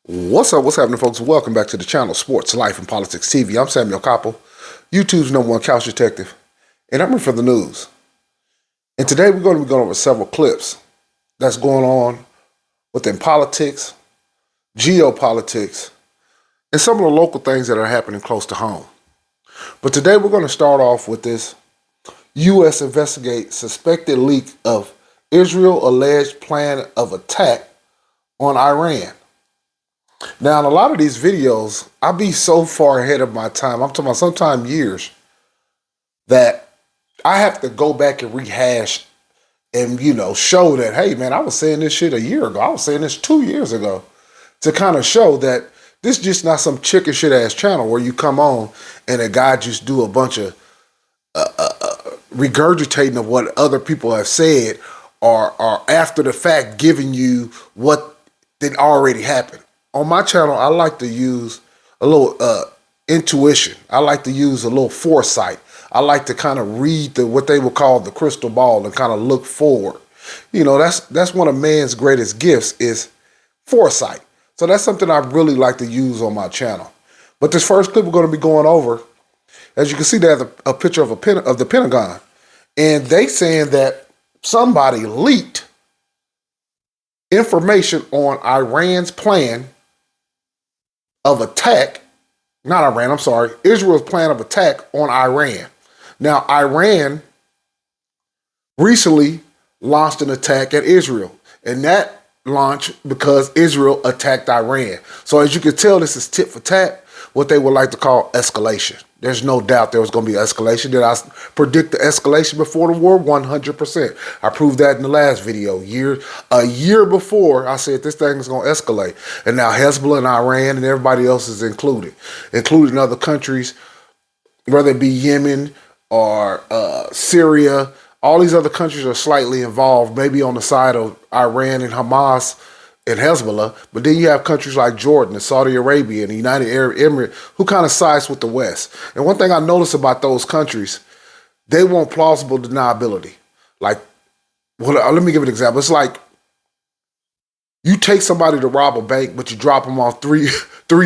What's up? What's happening, folks? Welcome back to the channel, Sports, Life, and Politics TV. I'm Samuel Koppel, YouTube's #1 couch detective, and I'm here for the news. And today we're going to be going over several clips that's going on within politics, geopolitics, and some of the local things that are happening close to home. But today we're going to start off with this U.S. investigate suspected leak of Israel alleged plan of attack on Iran. Now, in a lot of these videos, I be so far ahead of my time. I'm talking about sometimes years that I have to go back and rehash and, show that, hey, man, I was saying this shit a year ago. I was saying this 2 years ago to kind of show that this is just not some chicken shit ass channel where you come on and a guy just do a bunch of regurgitating of what other people have said or after the fact giving you what did already happen. On my channel, I like to use a little intuition. I like to use a little foresight. I like to kind of read what they would call the crystal ball and kind of look forward. That's one of man's greatest gifts is foresight. So that's something I really like to use on my channel. But this first clip we're going to be going over, as you can see, they have a picture of the Pentagon, and they saying that somebody leaked information on Iran's plan of attack, not Iran, I'm sorry, Israel's plan of attack on Iran. Now, Iran recently launched an attack at Israel, and that launched because Israel attacked Iran. So as you can tell, this is tit for tat, what they would like to call escalation. There's no doubt there was going to be escalation. Did I predict the escalation before the war? 100%. I proved that in the last video. A year before, I said this thing is going to escalate. And now Hezbollah and Iran and everybody else is included, including other countries, whether it be Yemen or Syria. All these other countries are slightly involved, maybe on the side of Iran and Hamas and Hezbollah, but then you have countries like Jordan and Saudi Arabia and the United Arab Emirates who kind of sides with the West. And one thing I notice about those countries, they want plausible deniability. Like, let me give an example. It's like you take somebody to rob a bank, but you drop them off three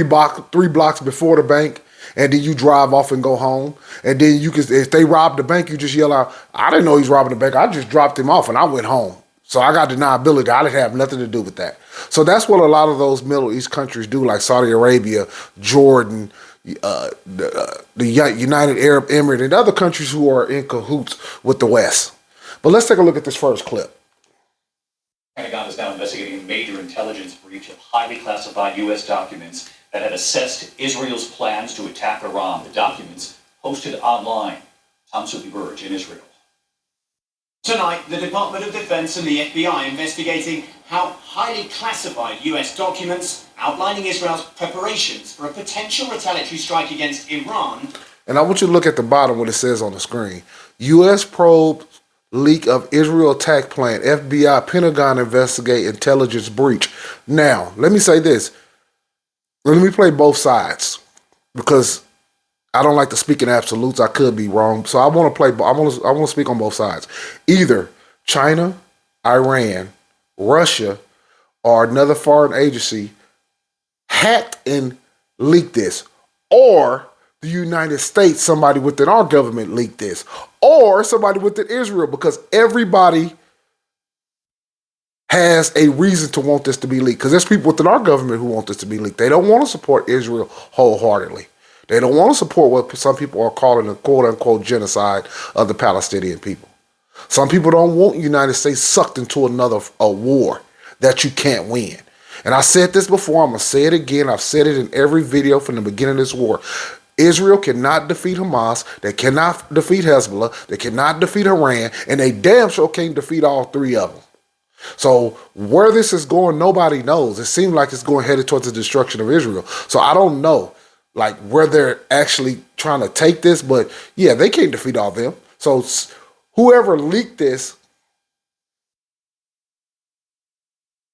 blocks before the bank, and then you drive off and go home. And then if they rob the bank, you just yell out, "I didn't know he's robbing the bank. I just dropped him off and I went home. So I got deniability. I didn't have nothing to do with that." So that's what a lot of those Middle East countries do, like Saudi Arabia, Jordan, the United Arab Emirates, and other countries who are in cahoots with the West. But let's take a look at this first clip. Pentagon is now investigating a major intelligence breach of highly classified U.S. documents that had assessed Israel's plans to attack Iran. The documents posted online. Tom Burge in Israel. Tonight, the Department of Defense and the FBI investigating how highly classified U.S. documents outlining Israel's preparations for a potential retaliatory strike against Iran. And I want you to look at the bottom what it says on the screen. U.S. probe leak of Israel attack plan. FBI, Pentagon investigate intelligence breach. Now, let me say this. Let me play both sides because I don't like to speak in absolutes. I could be wrong. So I want to speak on both sides. Either China, Iran, Russia, or another foreign agency hacked and leaked this. Or the United States, somebody within our government leaked this. Or somebody within Israel, because everybody has a reason to want this to be leaked. Because there's people within our government who want this to be leaked. They don't want to support Israel wholeheartedly. They don't want to support what some people are calling a quote-unquote genocide of the Palestinian people. Some people don't want the United States sucked into a war that you can't win. And I said this before, I'm going to say it again. I've said it in every video from the beginning of this war. Israel cannot defeat Hamas. They cannot defeat Hezbollah. They cannot defeat Iran. And they damn sure can't defeat all three of them. So where this is going, nobody knows. It seems like it's going headed towards the destruction of Israel. So I don't know like where they're actually trying to take this, but yeah, they can't defeat all of them. So whoever leaked this,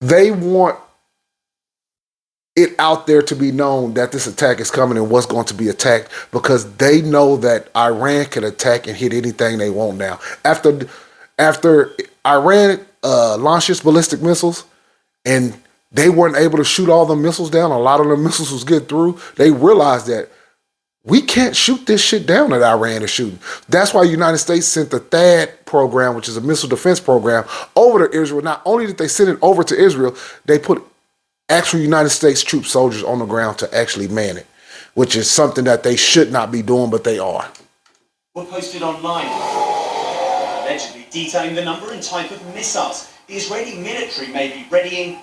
they want it out there to be known that this attack is coming and what's going to be attacked, because they know that Iran can attack and hit anything they want now. After Iran launches ballistic missiles and they weren't able to shoot all the missiles down. A lot of the missiles was getting through. They realized that we can't shoot this shit down that Iran is shooting. That's why the United States sent the THAAD program, which is a missile defense program, over to Israel. Not only did they send it over to Israel, they put actual United States troop soldiers on the ground to actually man it, which is something that they should not be doing, but they are. Were posted online, allegedly detailing the number and type of missiles the Israeli military may be readying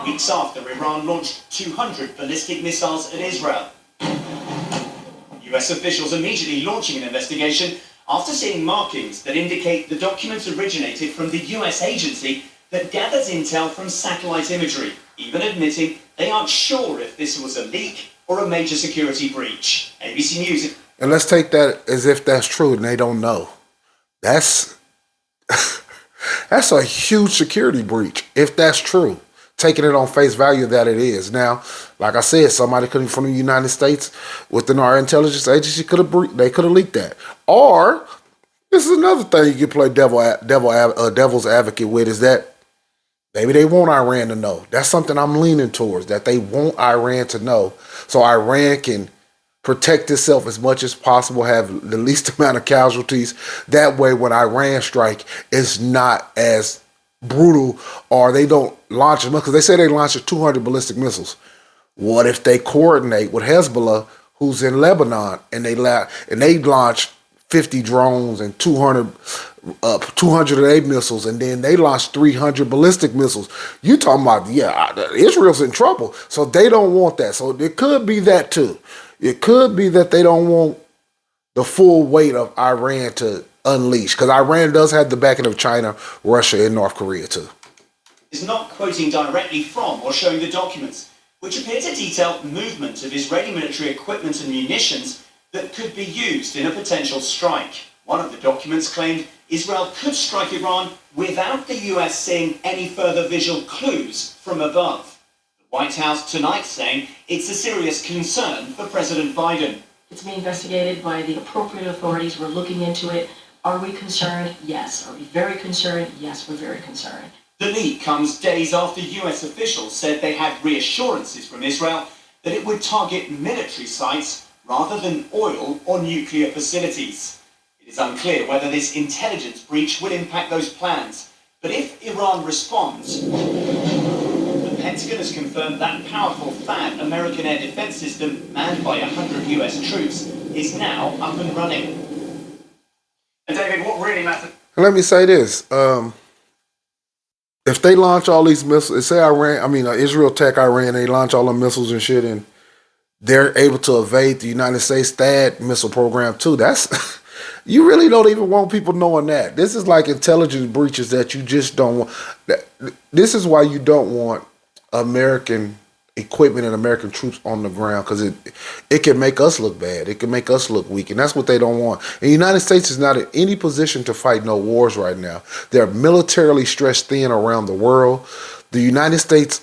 weeks after Iran launched 200 ballistic missiles at Israel. US officials immediately launching an investigation after seeing markings that indicate the documents originated from the US agency that gathers intel from satellite imagery, even admitting they aren't sure if this was a leak or a major security breach. ABC News. And let's take that as if that's true and they don't know. That's that's a huge security breach if that's true. Taking it on face value that it is. Now, like I said, somebody could from the United States within our intelligence agency could have leaked that. Or this is another thing you can play devil's advocate with, is that maybe they want Iran to know. That's something I'm leaning towards, that they want Iran to know, so Iran can protect itself as much as possible, have the least amount of casualties. That way, when Iran strike, it's not as brutal, or they don't launch them, because they say they launched 200 ballistic missiles. What if they coordinate with Hezbollah, who's in Lebanon, and they launch 50 drones and 208 missiles, and then they launched 300 ballistic missiles? You talking about, Israel's in trouble, so they don't want that. So it could be that too. It could be that they don't want the full weight of Iran to unleash, because Iran does have the backing of China, Russia, and North Korea too. Is not quoting directly from or showing the documents, which appear to detail movement of Israeli military equipment and munitions that could be used in a potential strike. One of the documents claimed Israel could strike Iran without the US seeing any further visual clues from above. The White House tonight saying it's a serious concern for President Biden. It's being investigated by the appropriate authorities. We're looking into it. Are we concerned? Yes. Are we very concerned? Yes, we're very concerned. The leak comes days after US officials said they had reassurances from Israel that it would target military sites rather than oil or nuclear facilities. It is unclear whether this intelligence breach will impact those plans. But if Iran responds, the Pentagon has confirmed that powerful THAAD American air defense system, manned by 100 US troops, is now up and running. And David, what really matters? Let me say this. If they launch all these missiles, say Israel attack Iran, they launch all the missiles and shit, and they're able to evade the United States THAAD missile program too. That's you really don't even want people knowing that. This is like intelligence breaches that you just don't want. This is why you don't want American equipment and American troops on the ground, because it can make us look bad. It can make us look weak, and that's what they don't want. And the United States is not in any position to fight no wars right now. They're militarily stretched thin around the world. The United States,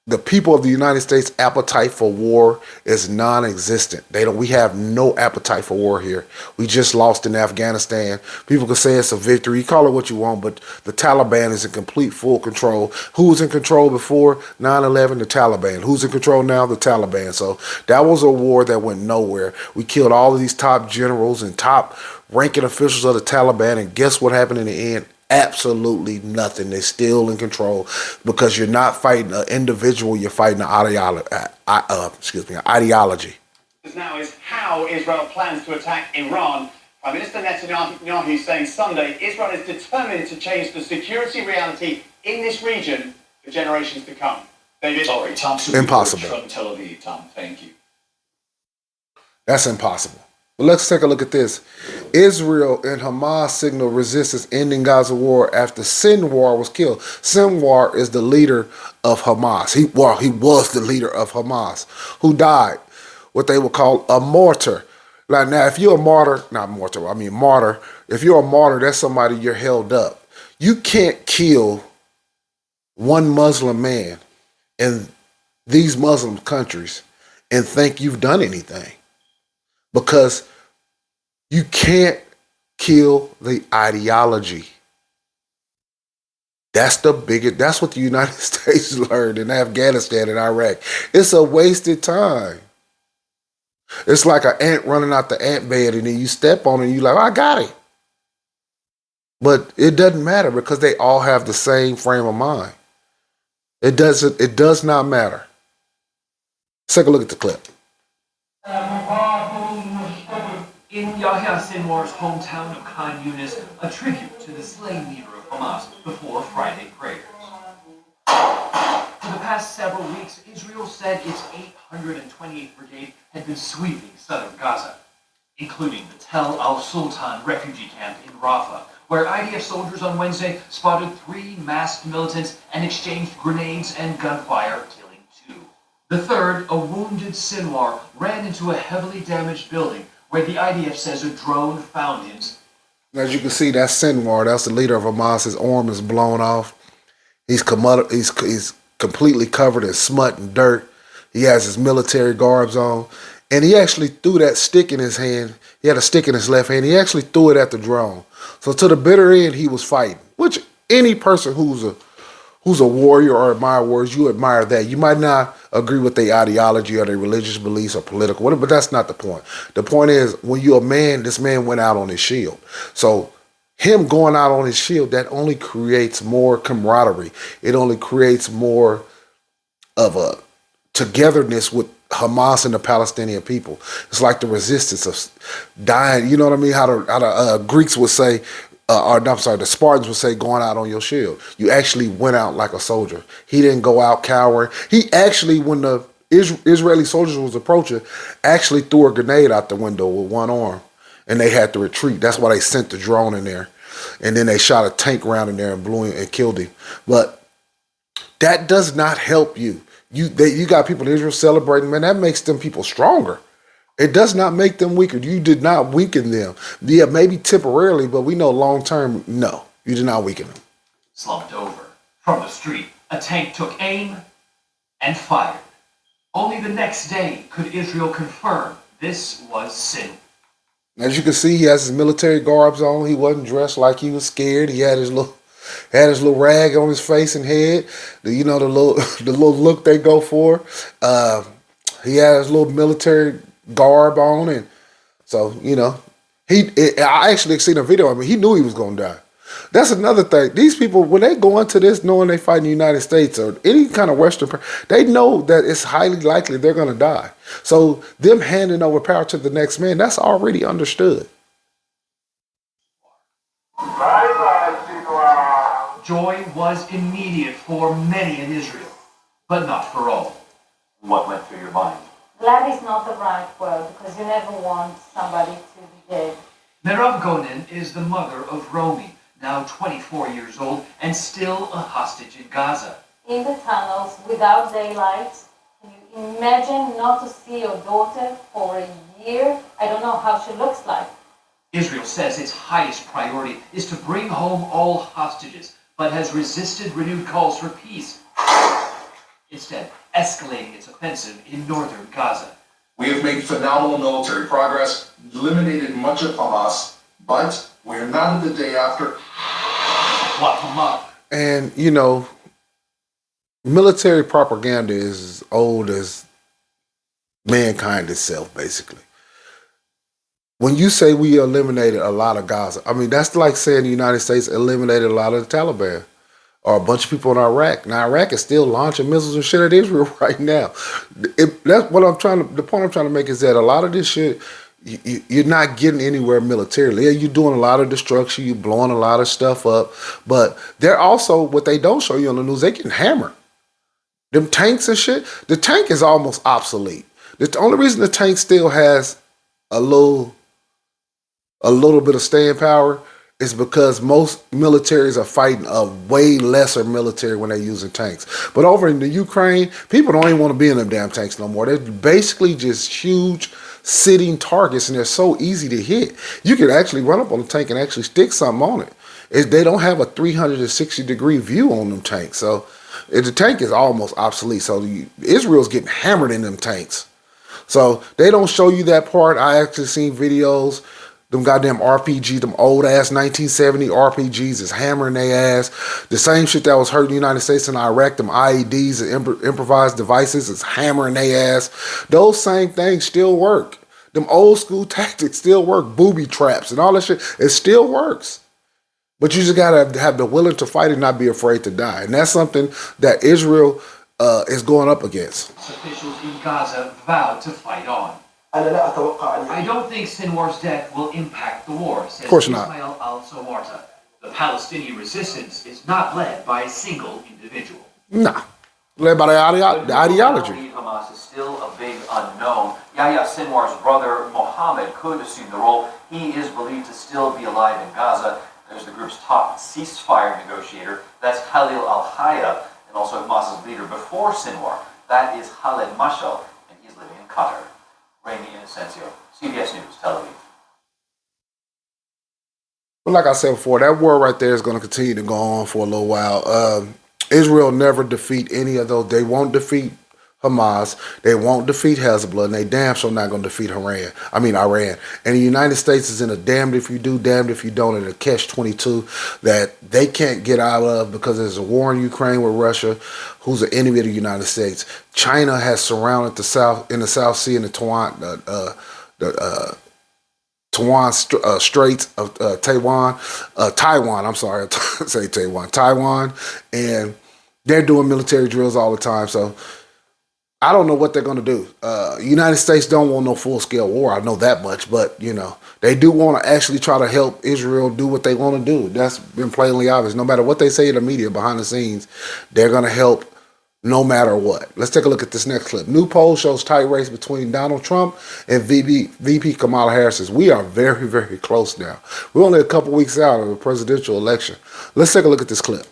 the people of the United States' appetite for war is non-existent. We have no appetite for war here. We just lost in Afghanistan. People can say it's a victory. You call it what you want, but the Taliban is in complete full control. Who was in control before 9/11? The Taliban. Who's in control now? The Taliban. So that was a war that went nowhere. We killed all of these top generals and top ranking officials of the Taliban, and guess what happened in the end? Absolutely nothing. They're still in control, because you're not fighting an individual, you're fighting an ideology. Now is how Israel plans to attack Iran. Prime Minister Netanyahu saying Sunday Israel is determined to change the security reality in this region for generations to come. David? Sorry, Tom. Impossible. From Tel Aviv, Tom. Thank you. That's impossible. But let's take a look at this. Israel and Hamas signal resistance ending Gaza war after Sinwar was killed. Sinwar is the leader of Hamas. He was the leader of Hamas, who died what they would call a martyr. Like, now, if you're a martyr, martyr, if you're a martyr, that's somebody you're held up. You can't kill one Muslim man in these Muslim countries and think you've done anything, because you can't kill the ideology. That's what the United States learned in Afghanistan and Iraq. It's a wasted time. It's like an ant running out the ant bed and then you step on it and you're like, oh, I got it. But it doesn't matter because they all have the same frame of mind. It does not matter. Let's take a look at the clip. In Yahya Sinwar's hometown of Khan Yunis, a tribute to the slain leader of Hamas before Friday prayers. For the past several weeks, Israel said its 828th Brigade had been sweeping southern Gaza, including the Tel al-Sultan refugee camp in Rafah, where IDF soldiers on Wednesday spotted 3 masked militants and exchanged grenades and gunfire, killing 2. The third, a wounded Sinwar, ran into a heavily damaged building where the IDF says a drone found him. As you can see, that's Sinwar. That's the leader of Hamas. His arm is blown off. He's completely covered in smut and dirt. He has his military garbs on. And he actually threw that stick in his hand. He had a stick in his left hand. He actually threw it at the drone. So to the bitter end, he was fighting. Which any person who's a warrior or admire warriors, you admire that. You might not agree with their ideology or their religious beliefs or political, whatever, but that's not the point. The point is, when you're a man, this man went out on his shield. So him going out on his shield, that only creates more camaraderie. It only creates more of a togetherness with Hamas and the Palestinian people. It's like the resistance of dying. You know what I mean? How the Greeks would say, the Spartans would say, going out on your shield. You actually went out like a soldier. He didn't go out cowering. He actually, when the Israeli soldiers was approaching, actually threw a grenade out the window with one arm, and they had to retreat. That's why they sent the drone in there, and then they shot a tank round in there and blew him and killed him. But that does not help you. You got people in Israel celebrating, man. That makes them people stronger. It does not make them weaker. You did not weaken them. Yeah, maybe temporarily, but we know long term, no, you did not weaken them. Slumped over. From the street, a tank took aim and fired. Only the next day could Israel confirm this was sin. As you can see, he has his military garbs on. He wasn't dressed like he was scared. He had his little rag on his face and head. The little look they go for. He had his little military garb on, and so I actually seen a video. I mean, he knew he was gonna die. That's another thing. These people, when they go into this knowing they fight in the United States or any kind of Western, they know that it's highly likely they're gonna die. So them handing over power to the next man, that's already understood. Joy was immediate for many in Israel, but not for all. What went through your mind? Glad is not the right word, because you never want somebody to be dead. Merav Gonen is the mother of Romy, now 24 years old and still a hostage in Gaza. In the tunnels, without daylight, can you imagine not to see your daughter for a year? I don't know how she looks like. Israel says its highest priority is to bring home all hostages, but has resisted renewed calls for peace, instead escalating its offensive in northern Gaza. We have made phenomenal military progress, eliminated much of Hamas, but we're not at the day after. What Hamas? And, military propaganda is as old as mankind itself, basically. When you say we eliminated a lot of Gaza, I mean, that's like saying the United States eliminated a lot of the Taliban or a bunch of people in Iraq. Now, Iraq is still launching missiles and shit at Israel right now. The point I'm trying to make is that a lot of this shit, you're not getting anywhere militarily. Yeah, you're doing a lot of destruction, you're blowing a lot of stuff up, but they're also, what they don't show you on the news, they getting hammered. Them tanks and shit, the tank is almost obsolete. The only reason the tank still has a little bit of staying power is because most militaries are fighting a way lesser military when they're using tanks. But over in the Ukraine, people don't even want to be in them damn tanks no more. They're basically just huge sitting targets, and they're so easy to hit. You can actually run up on the tank and actually stick something on it. They don't have a 360-degree view on them tanks. So the tank is almost obsolete. So Israel's getting hammered in them tanks. So they don't show you that part. I actually seen videos. Them goddamn RPGs, them old ass 1970 RPGs is hammering their ass. The same shit that was hurting the United States and Iraq, them IEDs and improvised devices is hammering their ass. Those same things still work. Them old school tactics still work. Booby traps and all that shit, it still works. But you just gotta have the willing to fight and not be afraid to die. And that's something that Israel is going up against. Officials in Gaza vowed to fight on. I don't think Sinwar's death will impact the war, says Of course not. Ismail al-Sawarta. The Palestinian resistance is not led by a single individual. Nah. Led by the ideology. Lead Hamas is still a big unknown. Yahya Sinwar's brother Mohammed could assume the role. He is believed to still be alive in Gaza. There's the group's top ceasefire negotiator. That's Khalil al-Hayya, and also Hamas's leader before Sinwar. That is Khaled Mashal, and he's living in Qatar. Rainy Inocencio, CBS News, Tel Aviv. But like I said before, that war right there is going to continue to go on for a little while. Israel never defeat any of those. They won't defeat Hamas. They won't defeat Hezbollah, and they damn sure not going to defeat Iran. And the United States is in a damned if you do, damned if you don't, in a catch-22 that they can't get out of because there's a war in Ukraine with Russia, who's an enemy of the United States. China has surrounded the South Sea and the Straits of Taiwan. I'm sorry, I say Taiwan, and they're doing military drills all the time. So I don't know what they're going to do. United States don't want no full-scale war. I know that much, but they do want to actually try to help Israel do what they want to do. That's been plainly obvious. No matter what they say in the media behind the scenes, they're going to help no matter what. Let's take a look at this next clip. New poll shows tight race between Donald Trump and VP Kamala Harris. We are very, very close now. We're only a couple weeks out of a presidential election. Let's take a look at this clip.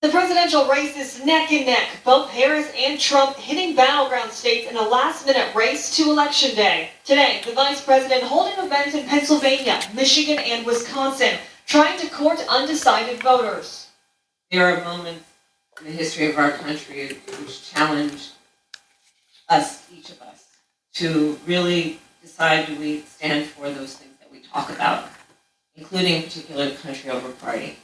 The presidential race is neck and neck. Both Harris and Trump hitting battleground states in a last-minute race to Election Day. Today, the vice president holding events in Pennsylvania, Michigan, and Wisconsin, trying to court undecided voters. There are moments in the history of our country which challenge us, each of us, to really decide, do we stand for those things that we talk about, including in particular the country over party.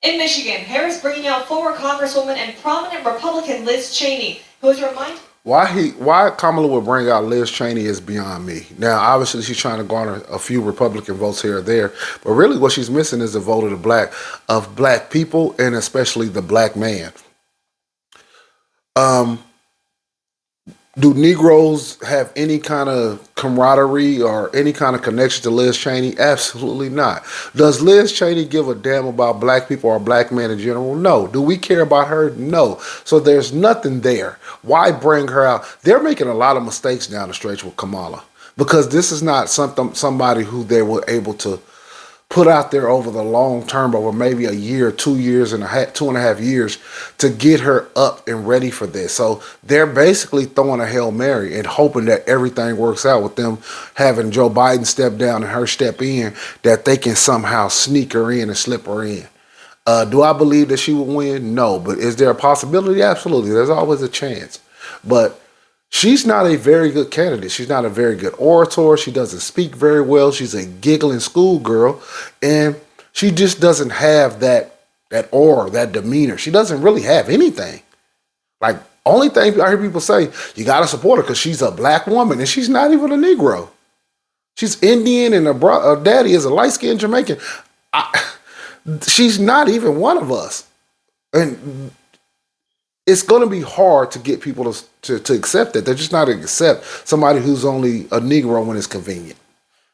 In Michigan, Harris bringing out former Congresswoman and prominent Republican Liz Cheney, who is reminded... Why Kamala would bring out Liz Cheney is beyond me. Now, obviously, she's trying to garner a few Republican votes here or there, but really what she's missing is the vote of black people, and especially the black man. Do Negroes have any kind of camaraderie or any kind of connection to Liz Cheney? Absolutely not. Does Liz Cheney give a damn about black people or black men in general? No. Do we care about her? No. So there's nothing there. Why bring her out? They're making a lot of mistakes down the stretch with Kamala, because this is not somebody who they were able to put out there over the long term, over maybe a year, 2 years and a half, 2.5 years, to get her up and ready for this. So they're basically throwing a Hail Mary and hoping that everything works out with them having Joe Biden step down and her step in, that they can somehow sneak her in and slip her in. Do I believe that she will win? No. But is there a possibility? Absolutely. There's always a chance. But she's not a very good candidate. She's not a very good orator. She doesn't speak very well. She's a giggling schoolgirl, and she just doesn't have that aura, that demeanor. She doesn't really have anything. Like, only thing I hear people say, you got to support her because she's a black woman, and she's not even a Negro. She's Indian, and her daddy is a light-skinned Jamaican. She's not even one of us. And it's going to be hard to get people to accept that. They're just not going to accept somebody who's only a Negro when it's convenient.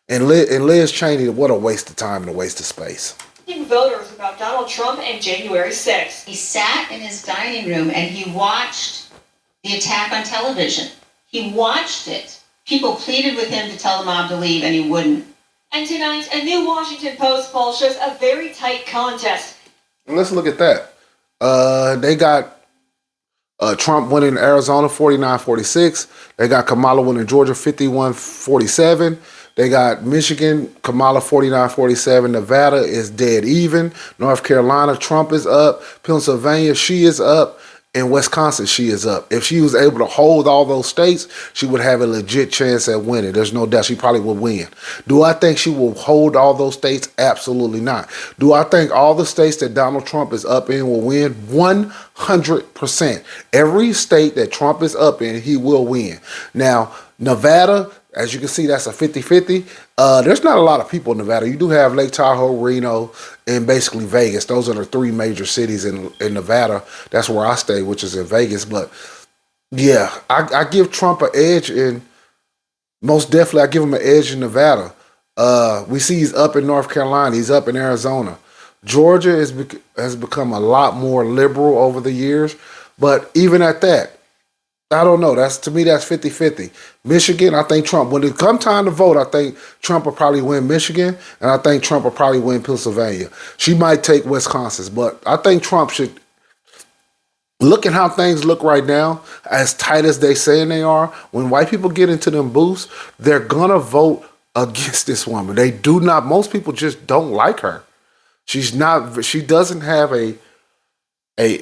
And Liz Cheney, what a waste of time and a waste of space. Voters about Donald Trump and January 6th. He sat in his dining room and he watched the attack on television. He watched it. People pleaded with him to tell the mob to leave, and he wouldn't. And tonight, a new Washington Post poll shows a very tight contest. And let's look at that. They got Trump winning Arizona 49-46. They got Kamala winning Georgia 51-47. They got Michigan, Kamala 49-47. Nevada is dead even. North Carolina, Trump is up. Pennsylvania, she is up. in Wisconsin, she is up. If she was able to hold all those states, she would have a legit chance at winning. There's no doubt she probably would win. Do I think she will hold all those states? Absolutely not. Do I think all the states that Donald Trump is up in will win? 100%. Every state that Trump is up in, he will win. Now, Nevada, as you can see, that's a 50-50. There's not a lot of people in Nevada. You do have Lake Tahoe, Reno, and basically Vegas. Those are the three major cities in Nevada. That's where I stay, which is in Vegas. But yeah, I give Trump an edge in, most definitely I give him an edge in Nevada. We see he's up in North Carolina. He's up in Arizona. Georgia has become a lot more liberal over the years. But even at that, I don't know. To me, that's 50-50. Michigan, I think Trump, when it come time to vote, I think Trump will probably win Michigan, and I think Trump will probably win Pennsylvania. She might take Wisconsin, but I think Trump should, look at how things look right now, as tight as they saying they are. When white people get into them booths, they're going to vote against this woman. They do not, most people just don't like her. She doesn't have a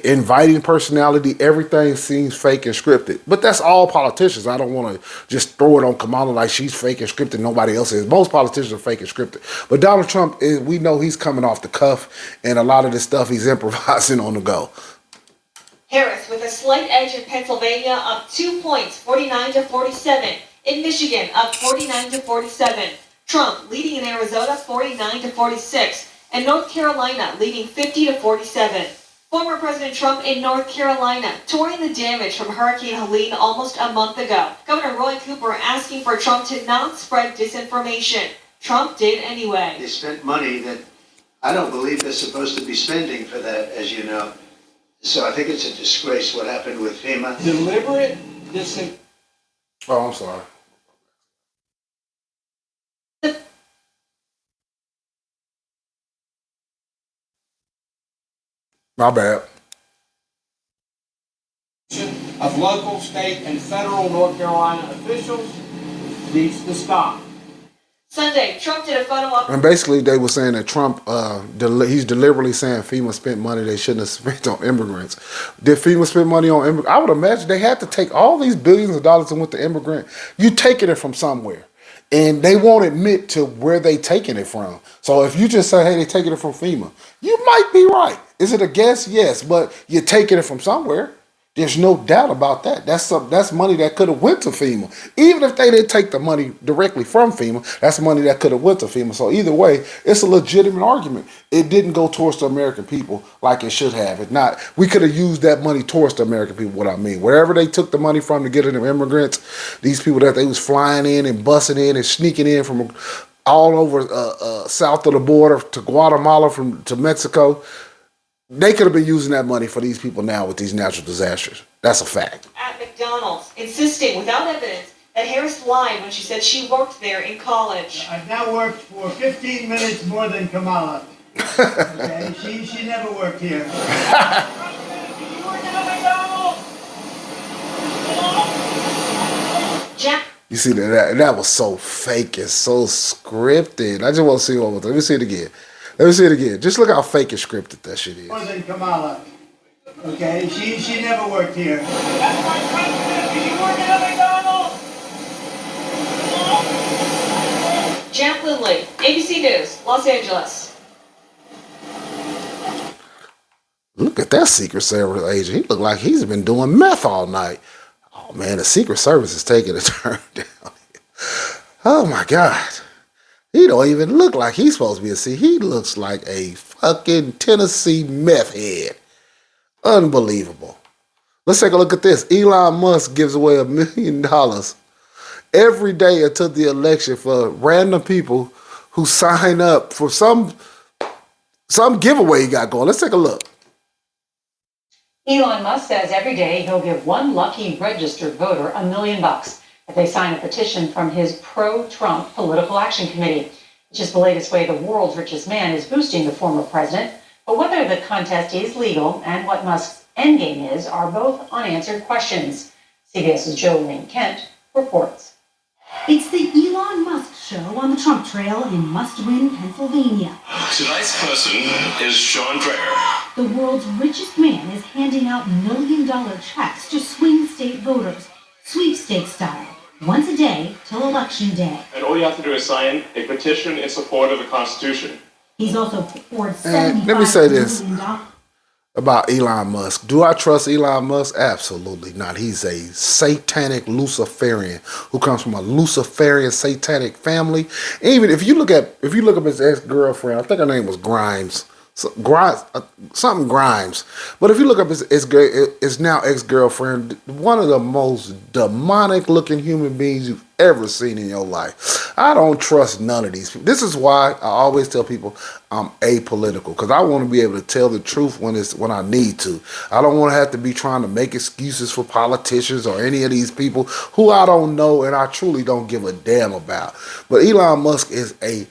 inviting personality. Everything seems fake and scripted. But that's all politicians. I don't want to just throw it on Kamala like she's fake and scripted. Nobody else is. Most politicians are fake and scripted. But Donald Trump, we know he's coming off the cuff, and a lot of this stuff he's improvising on the go. Harris with a slight edge in Pennsylvania, up 2 points, 49-47. In Michigan, up 49-47. Trump leading in Arizona, 49-46. And North Carolina leading 50-47. Former President Trump in North Carolina, touring the damage from Hurricane Helene almost a month ago. Governor Roy Cooper asking for Trump to not spread disinformation. Trump did anyway. They spent money that I don't believe they're supposed to be spending for that, as you know. So I think it's a disgrace what happened with FEMA. Deliberate Oh, I'm sorry. My bad. of local, state, and federal North Carolina officials needs to stop. Sunday, Trump did a photo op. And basically, they were saying that Trump, he's deliberately saying FEMA spent money they shouldn't have spent on immigrants. Did FEMA spend money on immigrants? I would imagine they had to take all these billions of dollars and went to immigrant. You taking it from somewhere. And they won't admit to where they taking it from. So if you just say, hey, they taking it from FEMA, you might be right. Is it a guess? Yes, but you're taking it from somewhere. There's no doubt about that. That's money that could have went to FEMA. Even if they didn't take the money directly from FEMA, that's money that could have went to FEMA. So either way, it's a legitimate argument. It didn't go towards the American people like it should have. It not. We could have used that money towards the American people. What I mean, wherever they took the money from to get them immigrants, these people that they was flying in and busting in and sneaking in from all over south of the border to Guatemala to Mexico. They could have been using that money for these people now with these natural disasters. That's a fact. At McDonald's, insisting without evidence that Harris lied when she said she worked there in college. I've now worked for 15 minutes more than Kamala. Okay, she never worked here. You see that was so fake and so scripted. I just want to see one more time. Let me see it again. Just look how fake and scripted that shit is. More than Kamala. Okay, she never worked here. That's my president. Did you work at McDonald's? Jack Lindley, ABC News, Los Angeles. Look at that Secret Service agent. He looked like he's been doing meth all night. Oh man, the Secret Service is taking a turn down. Oh my God. He don't even look like he's supposed to be a C. He looks like a fucking Tennessee meth head. Unbelievable. Let's take a look at this. Elon Musk gives away $1 million every day until the election for random people who sign up for some giveaway he got going. Let's take a look. Elon Musk says every day he'll give one lucky registered voter $1 million if they sign a petition from his pro-Trump Political Action Committee, which is the latest way the world's richest man is boosting the former president. But whether the contest is legal and what Musk's endgame is are both unanswered questions. CBS's Jolene Kent reports. It's the Elon Musk show on the Trump trail in must-win Pennsylvania. Tonight's person is Sean Dreher. The world's richest man is handing out million-dollar checks to swing state voters, sweepstakes style, once a day till Election Day. And all you have to do is sign a petition in support of the Constitution. He's also poured Let me say this $75 million. about Elon Musk. Do I trust Elon Musk? Absolutely not. He's a satanic Luciferian who comes from a Luciferian satanic family. Even if you look up his ex-girlfriend, I think her name was Grimes. Something Grimes. But if you look up his now ex-girlfriend, one of the most demonic looking human beings you've ever seen in your life. I don't trust none of these people. This is why I always tell people I'm apolitical, because I want to be able to tell the truth when I need to. I don't want to have to be trying to make excuses for politicians or any of these people who I don't know and I truly don't give a damn about. But Elon Musk is a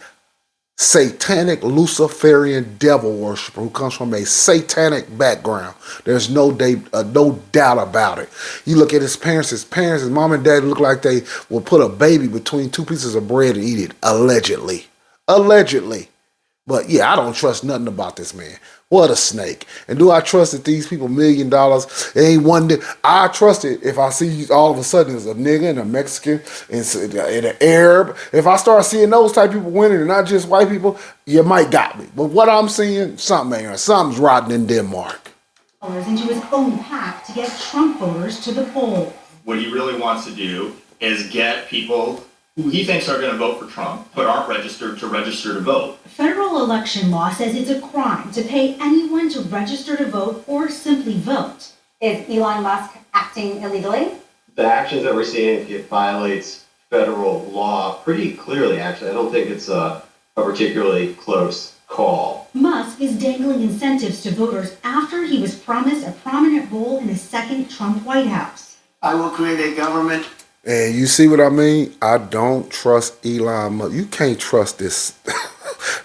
satanic Luciferian devil worshiper who comes from a satanic background. There's no doubt about it. You look at his parents, his mom and dad look like they will put a baby between two pieces of bread and eat it, allegedly. But yeah, I don't trust nothing about this man. What a snake. And do I trust that these people $1 million, ain't one day? I trust it if I see all of a sudden there's a nigga and a Mexican and an Arab. If I start seeing those type of people winning and not just white people, you might got me. But what I'm seeing, something's rotten in Denmark. Into his own pack to get Trump voters to the polls. What he really wants to do is get people who he thinks are going to vote for Trump but aren't registered to vote. Federal election law says it's a crime to pay anyone to register to vote or simply vote. Is Elon Musk acting illegally? The actions that we're seeing, it violates federal law pretty clearly, actually. I don't think it's a particularly close call. Musk is dangling incentives to voters after he was promised a prominent role in a second Trump White House. I will create a government. And you see what I mean? I don't trust Elon Musk. You can't trust this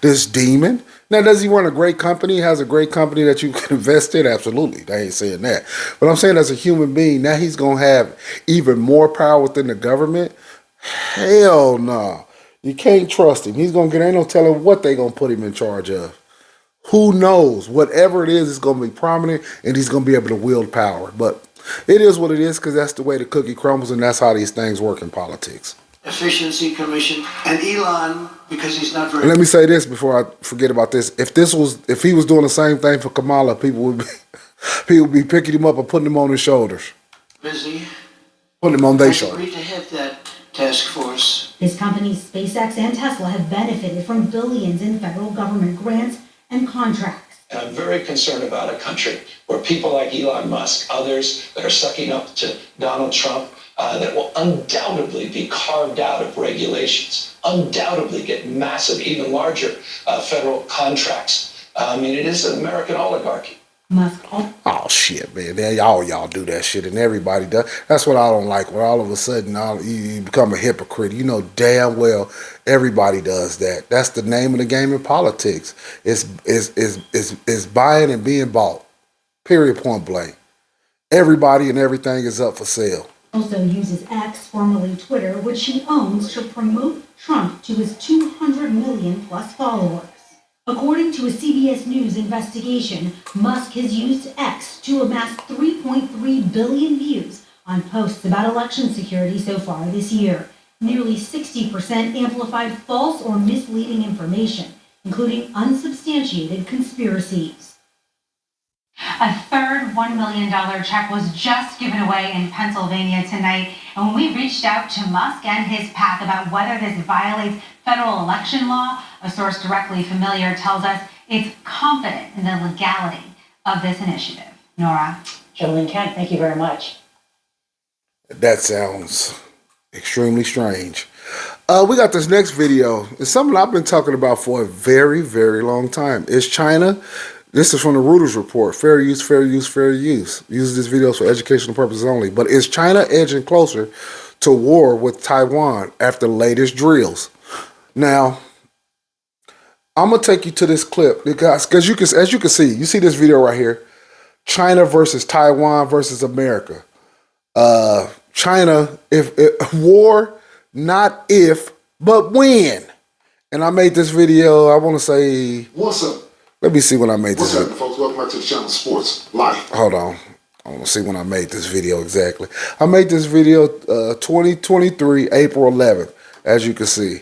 this demon. Now, does he run a great company? He has a great company that you can invest in? Absolutely. They ain't saying that. But I'm saying as a human being, now he's going to have even more power within the government? Hell no. You can't trust him. He's going to ain't no telling what they going to put him in charge of. Who knows? Whatever it is, it's going to be prominent and he's going to be able to wield power. But it is what it is because that's the way the cookie crumbles and that's how these things work in politics. Efficiency Commission, and Elon, because he's not very... And let me say this before I forget about this. If he was doing the same thing for Kamala, people would be picking him up and putting him on his shoulders. Busy. Putting him on their shoulders. Agreed to head that task force. His companies SpaceX and Tesla have benefited from billions in federal government grants and contracts. And I'm very concerned about a country where people like Elon Musk, others that are sucking up to Donald Trump, that will undoubtedly be carved out of regulations, undoubtedly get massive, even larger federal contracts. I mean, it is an American oligarchy. Musk. Oh shit, man! Y'all do that shit, and everybody does. That's what I don't like. When all of a sudden you become a hypocrite. You know damn well everybody does that. That's the name of the game in politics. Is buying and being bought. Period. Point blank. Everybody and everything is up for sale. Also uses X, formerly Twitter, which he owns to promote Trump to his 200 million plus followers. According to a CBS News investigation, Musk has used X to amass 3.3 billion views on posts about election security so far this year. Nearly 60% amplified false or misleading information, including unsubstantiated conspiracies. A third $1 million check was just given away in Pennsylvania tonight. And when we reached out to Musk and his PAC about whether this violates federal election law, a source directly familiar tells us it's confident in the legality of this initiative. Nora? Jolene Kent, thank you very much. That sounds extremely strange. We got this next video. It's something I've been talking about for a very, very long time. Is China... This is from the Reuters report. Fair use, fair use, fair use. Use this video for educational purposes only. But is China edging closer to war with Taiwan after the latest drills? Now, I'm going to take you to this clip because you can, as you can see, you see this video right here. China versus Taiwan versus America. China, if war, not if, But when? And I made this video, I want to say, What's up? let me see when I made What's this happening, folks? Welcome back to the channel Sports Life. Hold on. I want to see when I made this video exactly. I made this video 2023, April 11th, as you can see.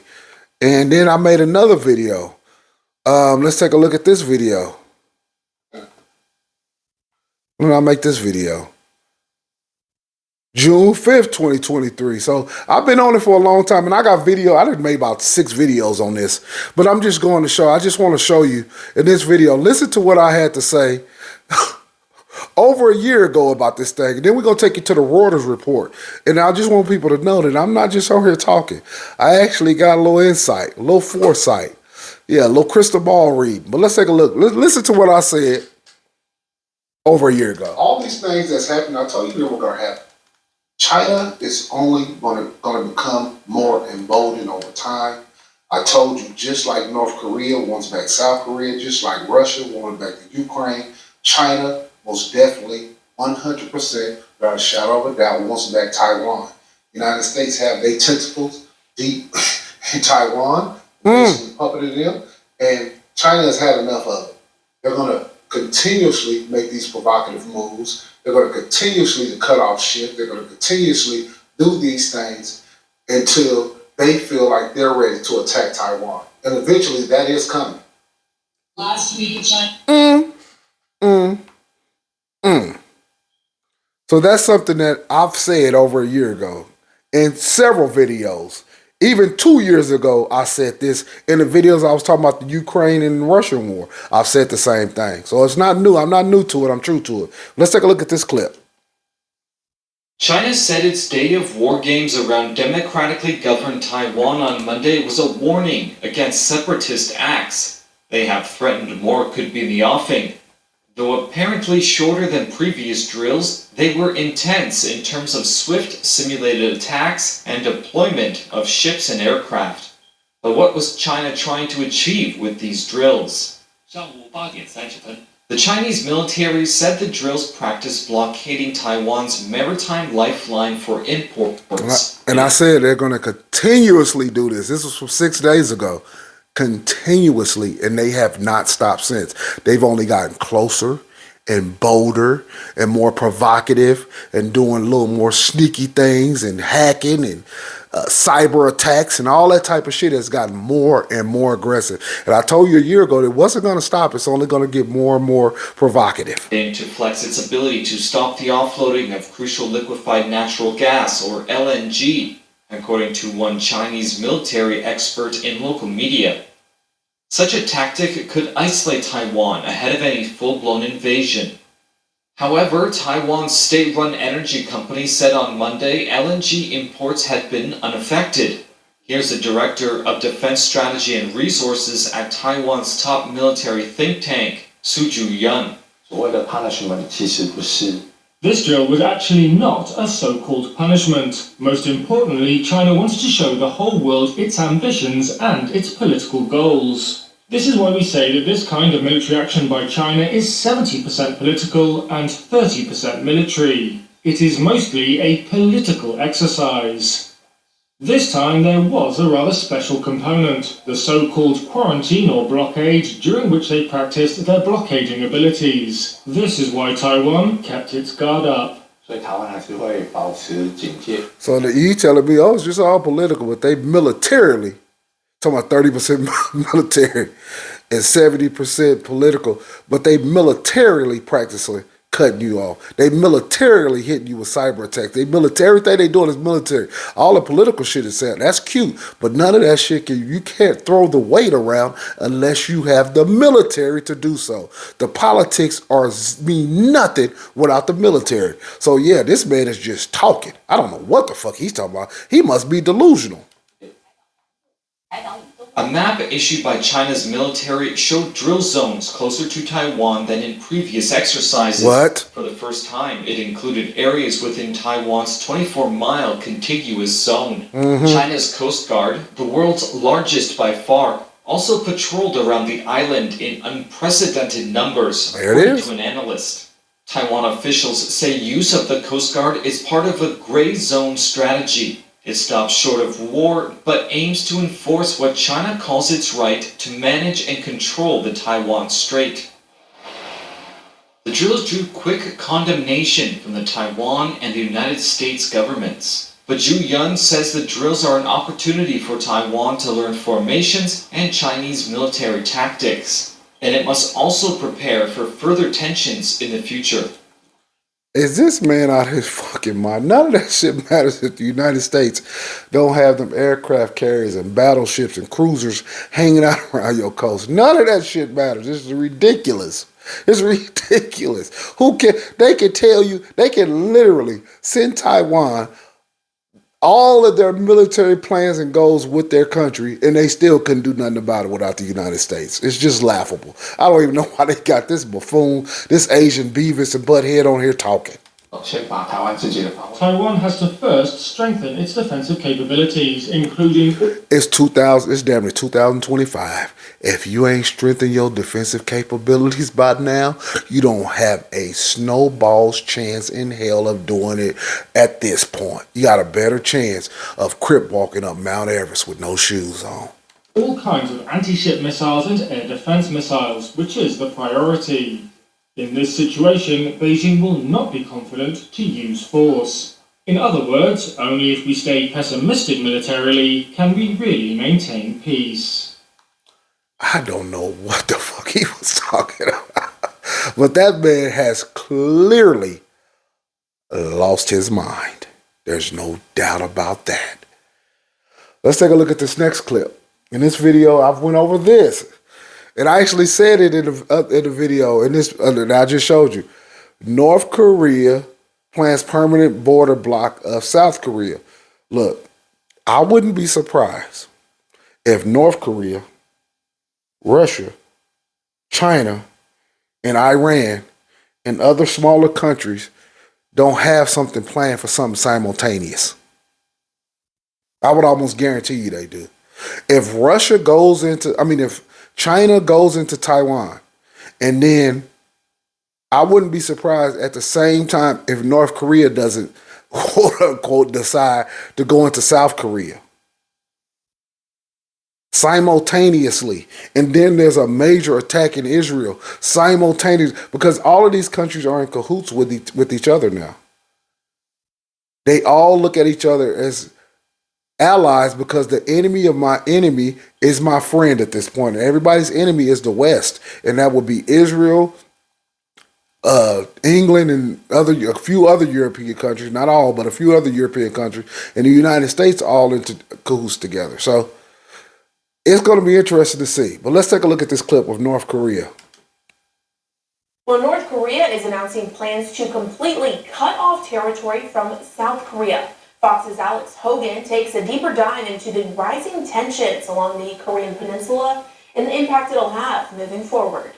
And then I made another video. Let's take a look at this video. When I make this video. June 5th, 2023. So I've been on it for a long time, and I got video. I done made about 6 videos on this, but I'm just going to show. I just want to show you in this video. Listen to what I had to say over a year ago about this thing. And then we're going to take you to the Reuters report. And I just want people to know that I'm not just out here talking. I actually got a little insight, a little foresight. Yeah, a little crystal ball reading. But let's take a look. Listen to what I said over a year ago. All these things that's happening, I told you they were going to happen. China is only going to become more emboldened over time. I told you, just like North Korea wants back South Korea, just like Russia wanted back the Ukraine, China most definitely, 100%, without a shadow of a doubt, wants back Taiwan. The United States have their tentacles deep in Taiwan, basically puppeted them, and China has had enough of it. They're going to continuously make these provocative moves. They're going to continuously cut off shit. They're going to continuously do these things until they feel like they're ready to attack Taiwan. And eventually that is coming. Last week, China. So that's something that I've said over a year ago in several videos. Even 2 years ago, I said this in the videos I was talking about the Ukraine and Russian war. I've said the same thing. So it's not new. I'm not new to it. I'm true to it. Let's take a look at this clip. China said its day of war games around democratically governed Taiwan on Monday was a warning against separatist acts. They have threatened more could be in the offing. Though apparently shorter than previous drills, they were intense in terms of swift simulated attacks and deployment of ships and aircraft. But what was China trying to achieve with these drills? The Chinese military said the drills practiced blockading Taiwan's maritime lifeline for imports. And I said they're going to continuously do this. This was from 6 days ago. Continuously, and they have not stopped since. They've only gotten closer and bolder and more provocative and doing a little more sneaky things and hacking and cyber attacks and all that type of shit has gotten more and more aggressive. And I told you a year ago it wasn't going to stop. It's only going to get more and more provocative. Aimed to flex its ability to stop the offloading of crucial liquefied natural gas, or LNG, according to one Chinese military expert in local media. Such a tactic could isolate Taiwan ahead of any full-blown invasion. However, Taiwan's state-run energy company said on Monday LNG imports had been unaffected. Here's the director of defense strategy and resources at Taiwan's top military think tank, Suju Yun. This drill was actually not a so-called punishment. Most importantly, China wanted to show the whole world its ambitions and its political goals. This is why we say that this kind of military action by China is 70% political and 30% military. It is mostly a political exercise. This time there was a rather special component, the so-called quarantine or blockade, during which they practiced their blockading abilities. This is why Taiwan kept its guard up. So you telling me, oh, it's just all political, but they militarily, talking about 30% military and 70% political, but they militarily practicing cutting you off. They militarily hitting you with cyber attacks. Everything they doing is military. All the political shit is saying that's cute, but none of that shit you can't throw the weight around unless you have the military to do so. The politics mean nothing without the military. So yeah, this man is just talking. I don't know what the fuck he's talking about. He must be delusional. A map issued by China's military showed drill zones closer to Taiwan than in previous exercises. What? For the first time, it included areas within Taiwan's 24-mile contiguous zone. China's Coast Guard, the world's largest by far, also patrolled around the island in unprecedented numbers, according to an analyst. Taiwan officials say use of the Coast Guard is part of a gray zone strategy. It stops short of war, but aims to enforce what China calls its right to manage and control the Taiwan Strait. The drills drew quick condemnation from the Taiwan and the United States governments. But Zhu Yun says the drills are an opportunity for Taiwan to learn formations and Chinese military tactics, and it must also prepare for further tensions in the future. Is this man out of his fucking mind? None of that shit matters if the United States don't have them aircraft carriers and battleships and cruisers hanging out around your coast. None of that shit matters. This is ridiculous. It's ridiculous. They can tell you, they can literally send Taiwan all of their military plans and goals with their country, and they still couldn't do nothing about it without the United States. It's just laughable. I don't even know why they got this buffoon, this Asian Beavis and Butthead on here talking. Taiwan has to first strengthen its defensive capabilities, including... It's damn near 2025. If you ain't strengthened your defensive capabilities by now, you don't have a snowball's chance in hell of doing it at this point. You got a better chance of crip walking up Mount Everest with no shoes on. all kinds of anti-ship missiles and air defense missiles, which is the priority. In this situation, Beijing will not be confident to use force. In other words, only if we stay pessimistic militarily can we really maintain peace. I don't know what the fuck he was talking about, but that man has clearly lost his mind. There's no doubt about that. Let's take a look at this next clip. In this video, I've went over this. And I actually said it in the video in this that I just showed you. North Korea plans permanent border block of South Korea. Look, I wouldn't be surprised if North Korea, Russia, China, and Iran and other smaller countries don't have something planned for something simultaneous. I would almost guarantee you they do. If China goes into Taiwan, and then I wouldn't be surprised at the same time if North Korea doesn't, quote unquote, decide to go into South Korea simultaneously. And then there's a major attack in Israel simultaneously, because all of these countries are in cahoots with each other now. They all look at each other as allies because the enemy of my enemy is my friend at this point. And everybody's enemy is the West, and that would be Israel, England, and a few other European countries, not all, but a few other European countries, and the United States all into cahoots together. So it's going to be interesting to see. But let's take a look at this clip of North Korea. Well, North Korea is announcing plans to completely cut off territory from South Korea. Fox's Alex Hogan takes a deeper dive into the rising tensions along the Korean peninsula and the impact it'll have moving forward.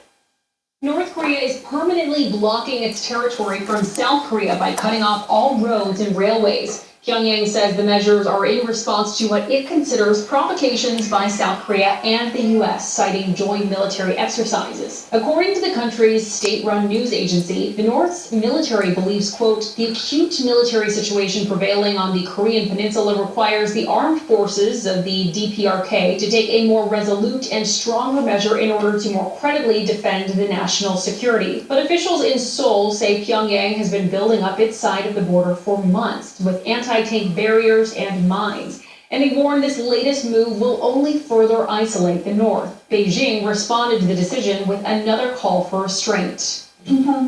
North Korea is permanently blocking its territory from South Korea by cutting off all roads and railways. Pyongyang says the measures are in response to what it considers provocations by South Korea and the U.S., citing joint military exercises. According to the country's state-run news agency, the North's military believes, quote, the acute military situation prevailing on the Korean peninsula requires the armed forces of the DPRK to take a more resolute and stronger measure in order to more credibly defend the national security. But officials in Seoul say Pyongyang has been building up its side of the border for months with anti-tank barriers and mines, and they warn this latest move will only further isolate the North. Beijing responded to the decision with another call for restraint. We believe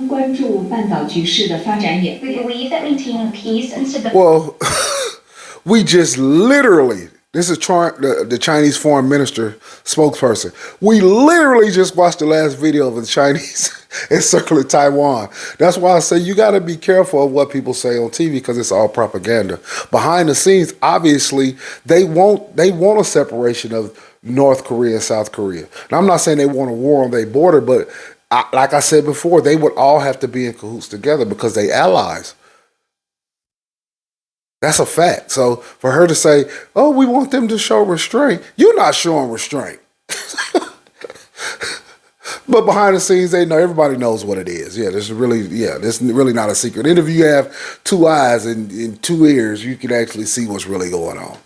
that maintaining peace and stability. Well, we just literally, this is the Chinese foreign minister spokesperson. We literally just watched the last video of the Chinese encircling Taiwan. That's why I say you got to be careful of what people say on TV, because it's all propaganda. Behind the scenes, obviously, they want a separation of North Korea and South Korea. And I'm not saying they want a war on their border, but like I said before, they would all have to be in cahoots together because they allies. That's a fact. So for her to say, oh, we want them to show restraint, you're not showing restraint. But behind the scenes, they know everybody knows what it is. There's really not a secret. And if you have two eyes and two ears, you can actually see what's really going on.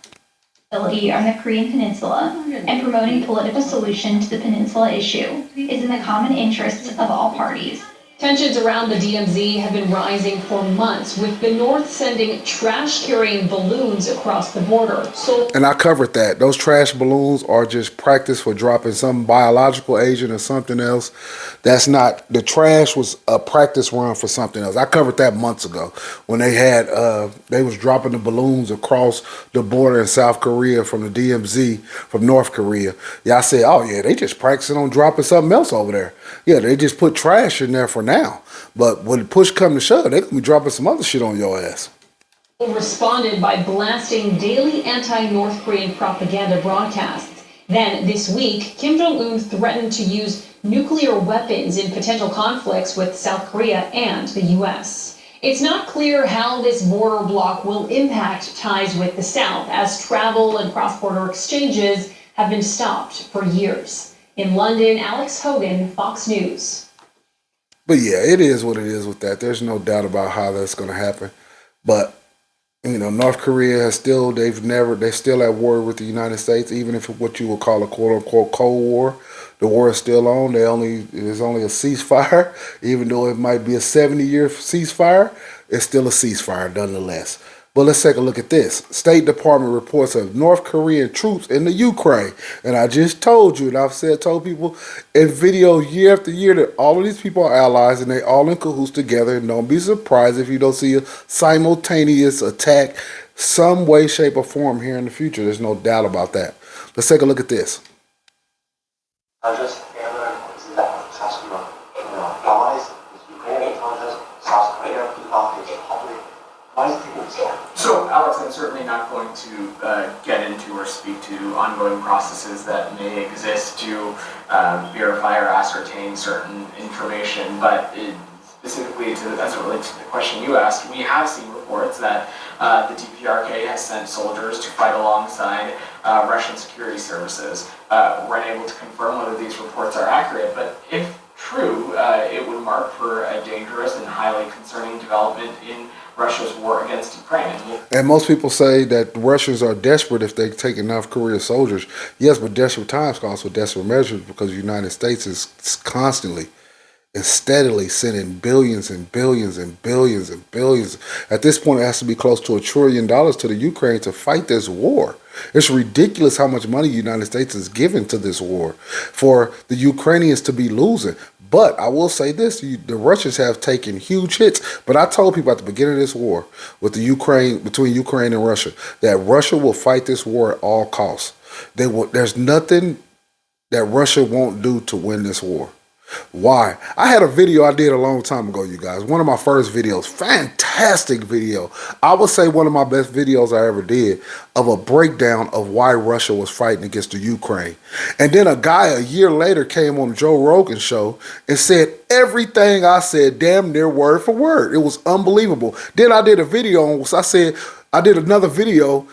On the Korean Peninsula and promoting political solution to the peninsula issue is in the common interests of all parties. Tensions around the DMZ have been rising for months, with the North sending trash-carrying balloons across the border. And I covered that. Those trash balloons are just practice for dropping some biological agent or something else. That's not, the trash was a practice run for something else. I covered that months ago when they was dropping the balloons across the border in South Korea from the DMZ, from North Korea. Yeah, I said, oh yeah, they just practicing on dropping something else over there. Yeah, they just put trash in there for now. But when push come to shove, they gonna be dropping some other shit on your ass. Responded by blasting daily anti-North Korean propaganda broadcasts. Then this week, Kim Jong-un threatened to use nuclear weapons in potential conflicts with South Korea and the U.S. It's not clear how this border bloc will impact ties with the South, as travel and cross-border exchanges have been stopped for years. In London, Alex Hogan, Fox News. But yeah, it is what it is with that. There's no doubt about how that's going to happen. But North Korea has they're still at war with the United States, even if what you would call a quote unquote Cold War. The war is still on. There's only a ceasefire, even though it might be a 70-year ceasefire. It's still a ceasefire nonetheless. But let's take a look at this. State Department reports of North Korean troops in the Ukraine. And I just told you, and I've told people in videos year after year that all of these people are allies and they all in cahoots together. And don't be surprised if you don't see a simultaneous attack some way, shape, or form here in the future. There's no doubt about that. Let's take a look at this. So, Alex, I'm certainly not going to get into or speak to ongoing processes that may exist to verify or ascertain certain information, but specifically as it relates to the question you asked, we have seen reports that the DPRK has sent soldiers to fight alongside Russian security services. We're unable to confirm whether these reports are accurate, but if true, it would mark for a dangerous and highly concerning development in Russia's war against Ukraine. And most people say that the Russians are desperate if they take North Korea soldiers. Yes, but desperate times calls for desperate measures because the United States is constantly and steadily sending billions and billions and billions and billions. At this point, it has to be close to $1 trillion to the Ukraine to fight this war. It's ridiculous how much money the United States is giving to this war for the Ukrainians to be losing. But I will say this, the Russians have taken huge hits. But I told people at the beginning of this war with between Ukraine and Russia, that Russia will fight this war at all costs. There's nothing that Russia won't do to win this war. Why? I had a video I did a long time ago, you guys. One of my first videos. Fantastic video. I would say one of my best videos I ever did of a breakdown of why Russia was fighting against the Ukraine. And then a guy a year later came on Joe Rogan's show and said everything I said damn near word for word. It was unbelievable. Then I did a video on, I did another video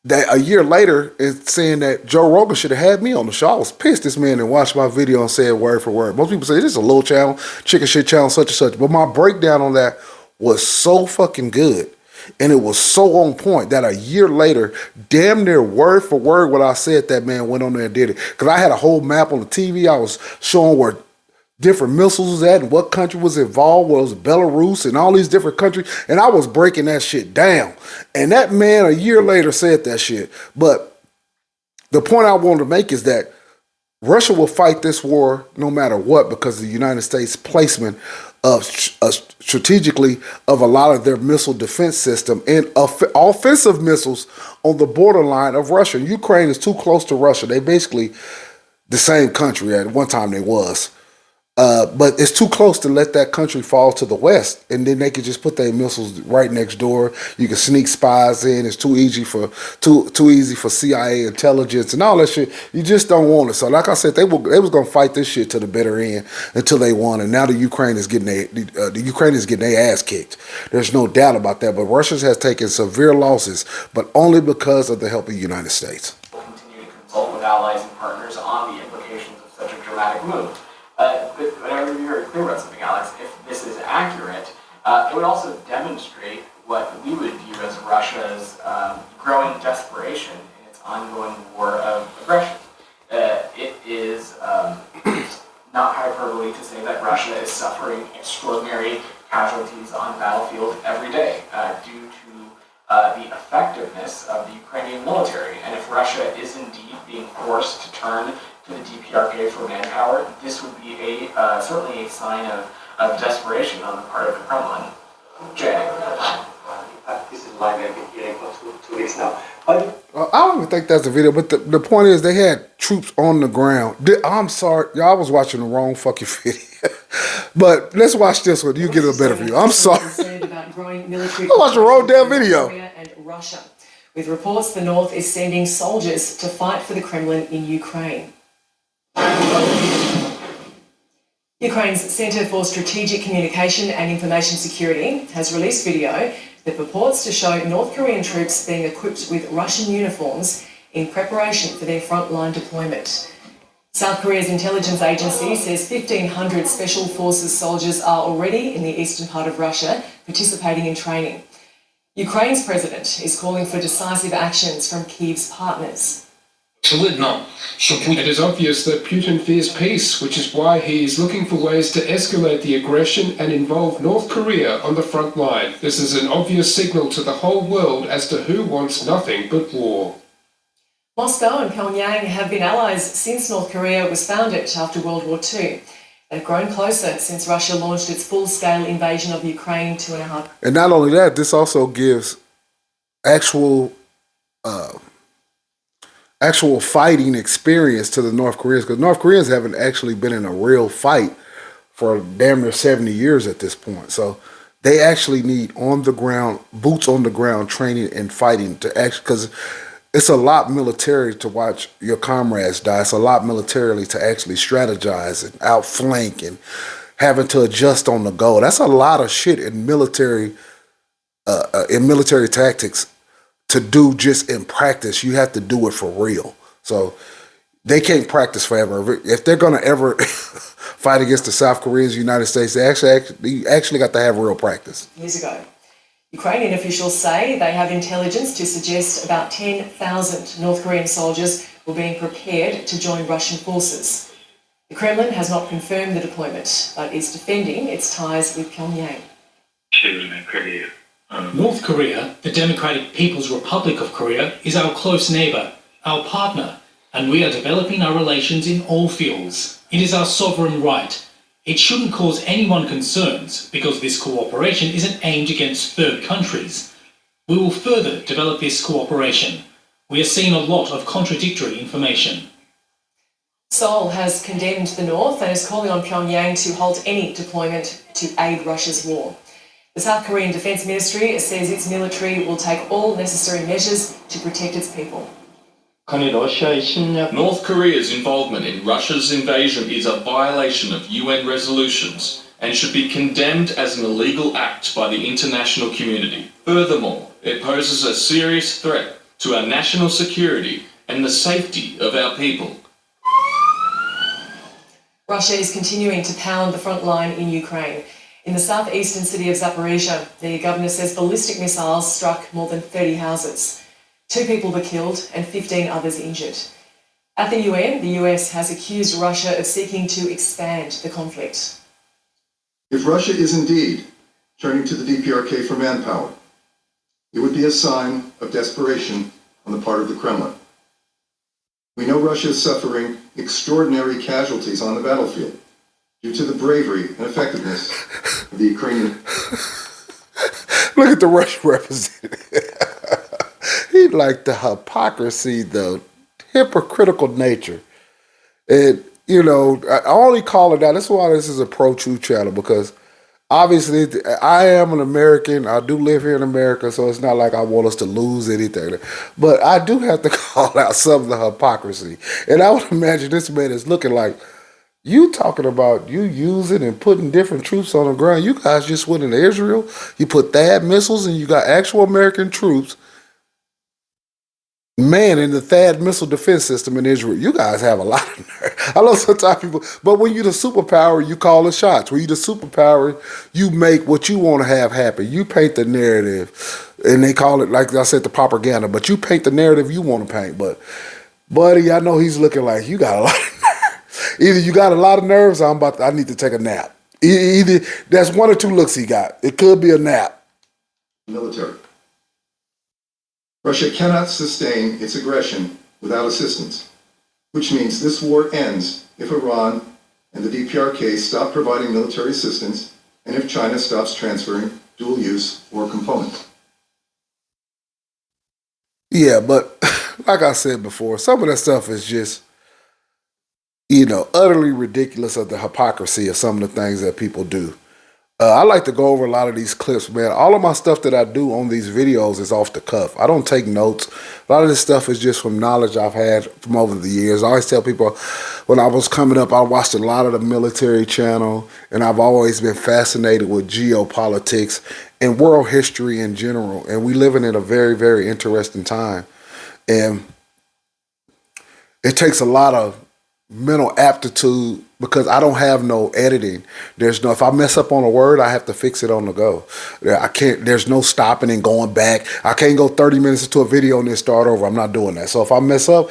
that a year later is saying that Joe Rogan should have had me on the show. I was pissed this man and watched my video and said word for word. Most people say this is a little channel, chicken shit channel, such and such. But my breakdown on that was so fucking good. And it was so on point that a year later, damn near word for word what I said, that man went on there and did it. Because I had a whole map on the TV. I was showing where different missiles was at and what country was involved, where it was Belarus and all these different countries, and I was breaking that shit down. And that man a year later said that shit. But the point I wanted to make is that Russia will fight this war no matter what because of the United States placement of strategically of a lot of their missile defense system and offensive missiles on the borderline of Russia. Ukraine is too close to Russia. They basically the same country. At one time they was. But it's too close to let that country fall to the west, and then they could just put their missiles right next door. You can sneak spies in. It's too easy for CIA intelligence and all that shit. You just don't want it. So, like I said, they was gonna fight this shit to the bitter end until they won, and now the Ukraine is getting their ass kicked. There's no doubt about that. But Russia has taken severe losses, but only because of the help of the United States. We'll continue to consult with allies and partners on the implications of such a dramatic move. but I want to be very clear about something, Alex. If this is accurate, it would also demonstrate what we would view as Russia's growing desperation in its ongoing war of aggression. It is not hyperbole to say that Russia is suffering extraordinary casualties on the battlefield every day due to the effectiveness of the Ukrainian military. And if Russia is indeed being forced to turn to the DPRK for manpower, this would be certainly a sign of desperation on the part of the Kremlin. Jay. This is why we have been hearing for 2 weeks now. I don't even think that's the video, but the point is they had troops on the ground. I'm sorry, y'all was watching the wrong fucking video. But let's watch this one. You get a better view. I'm sorry. About growing military I watched the wrong damn video. Korea and Russia, with reports the North is sending soldiers to fight for the Kremlin in Ukraine. Ukraine's Center for Strategic Communication and Information Security has released video that purports to show North Korean troops being equipped with Russian uniforms in preparation for their frontline deployment. South Korea's intelligence agency says 1,500 Special Forces soldiers are already in the eastern part of Russia participating in training. Ukraine's president is calling for decisive actions from Kyiv's partners. It is obvious that Putin fears peace, which is why he is looking for ways to escalate the aggression and involve North Korea on the front line. This is an obvious signal to the whole world as to who wants nothing but war. Moscow and Pyongyang have been allies since North Korea was founded after World War II. They've grown closer since Russia launched its full-scale invasion of Ukraine 2.5. And not only that, this also gives actual fighting experience to the North Koreans, because North Koreans haven't actually been in a real fight for damn near 70 years at this point. So they actually need boots on the ground training and fighting to actually, because it's a lot military to watch your comrades die. It's a lot militarily to actually strategize and outflank and having to adjust on the go. That's a lot of shit in military tactics to do just in practice. You have to do it for real. So they can't practice forever. If they're going to ever fight against the South Koreans, United States, they actually got to have real practice. Years ago. Ukrainian officials say they have intelligence to suggest about 10,000 North Korean soldiers were being prepared to join Russian forces. The Kremlin has not confirmed the deployment, but is defending its ties with Pyongyang. North Korea, the Democratic People's Republic of Korea, is our close neighbour, our partner, and we are developing our relations in all fields. It is our sovereign right. It shouldn't cause anyone concerns because this cooperation isn't aimed against third countries. We will further develop this cooperation. We are seeing a lot of contradictory information. Seoul has condemned the North and is calling on Pyongyang to halt any deployment to aid Russia's war. The South Korean Defence Ministry says its military will take all necessary measures to protect its people. North Korea's involvement in Russia's invasion is a violation of UN resolutions and should be condemned as an illegal act by the international community. Furthermore, it poses a serious threat to our national security and the safety of our people. Russia is continuing to pound the front line in Ukraine. In the southeastern city of Zaporizhia, the governor says ballistic missiles struck more than 30 houses. 2 people were killed and 15 others injured. At the UN, the US has accused Russia of seeking to expand the conflict. If Russia is indeed turning to the DPRK for manpower, it would be a sign of desperation on the part of the Kremlin. We know Russia is suffering extraordinary casualties on the battlefield due to the bravery and effectiveness of the Ukrainian. Look at the Russian representative. He like the hypocrisy, the hypocritical nature. And, I only call it that. That's why this is a pro-truth channel, because obviously I am an American. I do live here in America, so it's not like I want us to lose anything. But I do have to call out some of the hypocrisy. And I would imagine this man is looking like, you talking about you using and putting different troops on the ground. You guys just went into Israel. You put THAAD missiles and you got actual American troops Man, in the THAAD missile defense system in Israel, you guys have a lot of nerve. I know sometimes people, but when you're the superpower, you call the shots. When you're the superpower, you make what you want to have happen. You paint the narrative, and they call it, like I said, the propaganda. But you paint the narrative you want to paint. But, buddy, I know he's looking like you got a lot of nerve. Either you got a lot of nerves, or I need to take a nap. Either that's one or two looks he got. It could be a nap. Military. Russia cannot sustain its aggression without assistance, which means this war ends if Iran and the DPRK stop providing military assistance and if China stops transferring dual use war components. Yeah, but like I said before, some of that stuff is just, utterly ridiculous of the hypocrisy of some of the things that people do. I like to go over a lot of these clips, man. All of my stuff that I do on these videos is off the cuff. I don't take notes. A lot of this stuff is just from knowledge I've had from over the years. I always tell people when I was coming up, I watched a lot of the military channel, and I've always been fascinated with geopolitics and world history in general. And we living in a very, very interesting time. And it takes a lot of mental aptitude because I don't have no editing. If I mess up on a word, I have to fix it on the go. There's no stopping and going back. I can't go 30 minutes into a video and then start over. I'm not doing that. So if I mess up,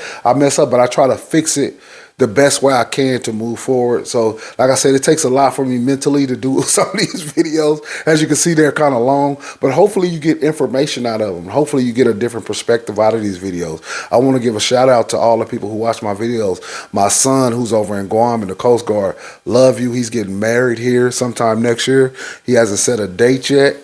but I try to fix it the best way I can to move forward. So like I said, it takes a lot for me mentally to do some of these videos. As you can see, they're kind of long, but hopefully you get information out of them. Hopefully you get a different perspective out of these videos. I want to give a shout out to all the people who watch my videos. My son, who's over in Guam in the Coast Guard, love you. He's getting married here sometime next year. He hasn't set a date yet.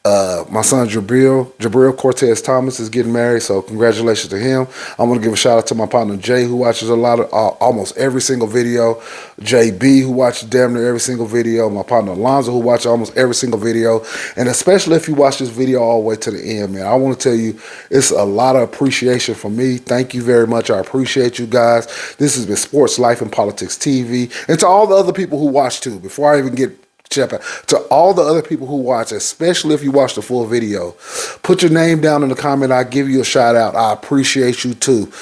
My son Jabril Cortez Thomas is getting married, so congratulations to him. I'm going to give a shout out to my partner Jay, who watches a lot of almost every single video. JB, who watches damn near every single video. My partner Alonzo, who watches almost every single video. And especially if you watch this video all the way to the end, man, I want to tell you it's a lot of appreciation for me. Thank you very much. I appreciate you guys. This has been Sports, Life, and Politics TV. And to all the other people who watch too, before I even get to all the other people who watch, especially if you watch the full video, put your name down in the comment. I'll give you a shout out. I appreciate you too.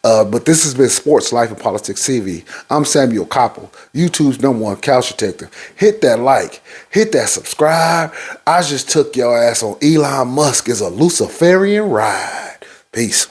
But this has been Sports, Life, and Politics TV. I'm Samuel Koppel, YouTube's #1 couch detective. Hit that like, hit that subscribe. I just took your ass on Elon Musk as a Luciferian ride. Peace.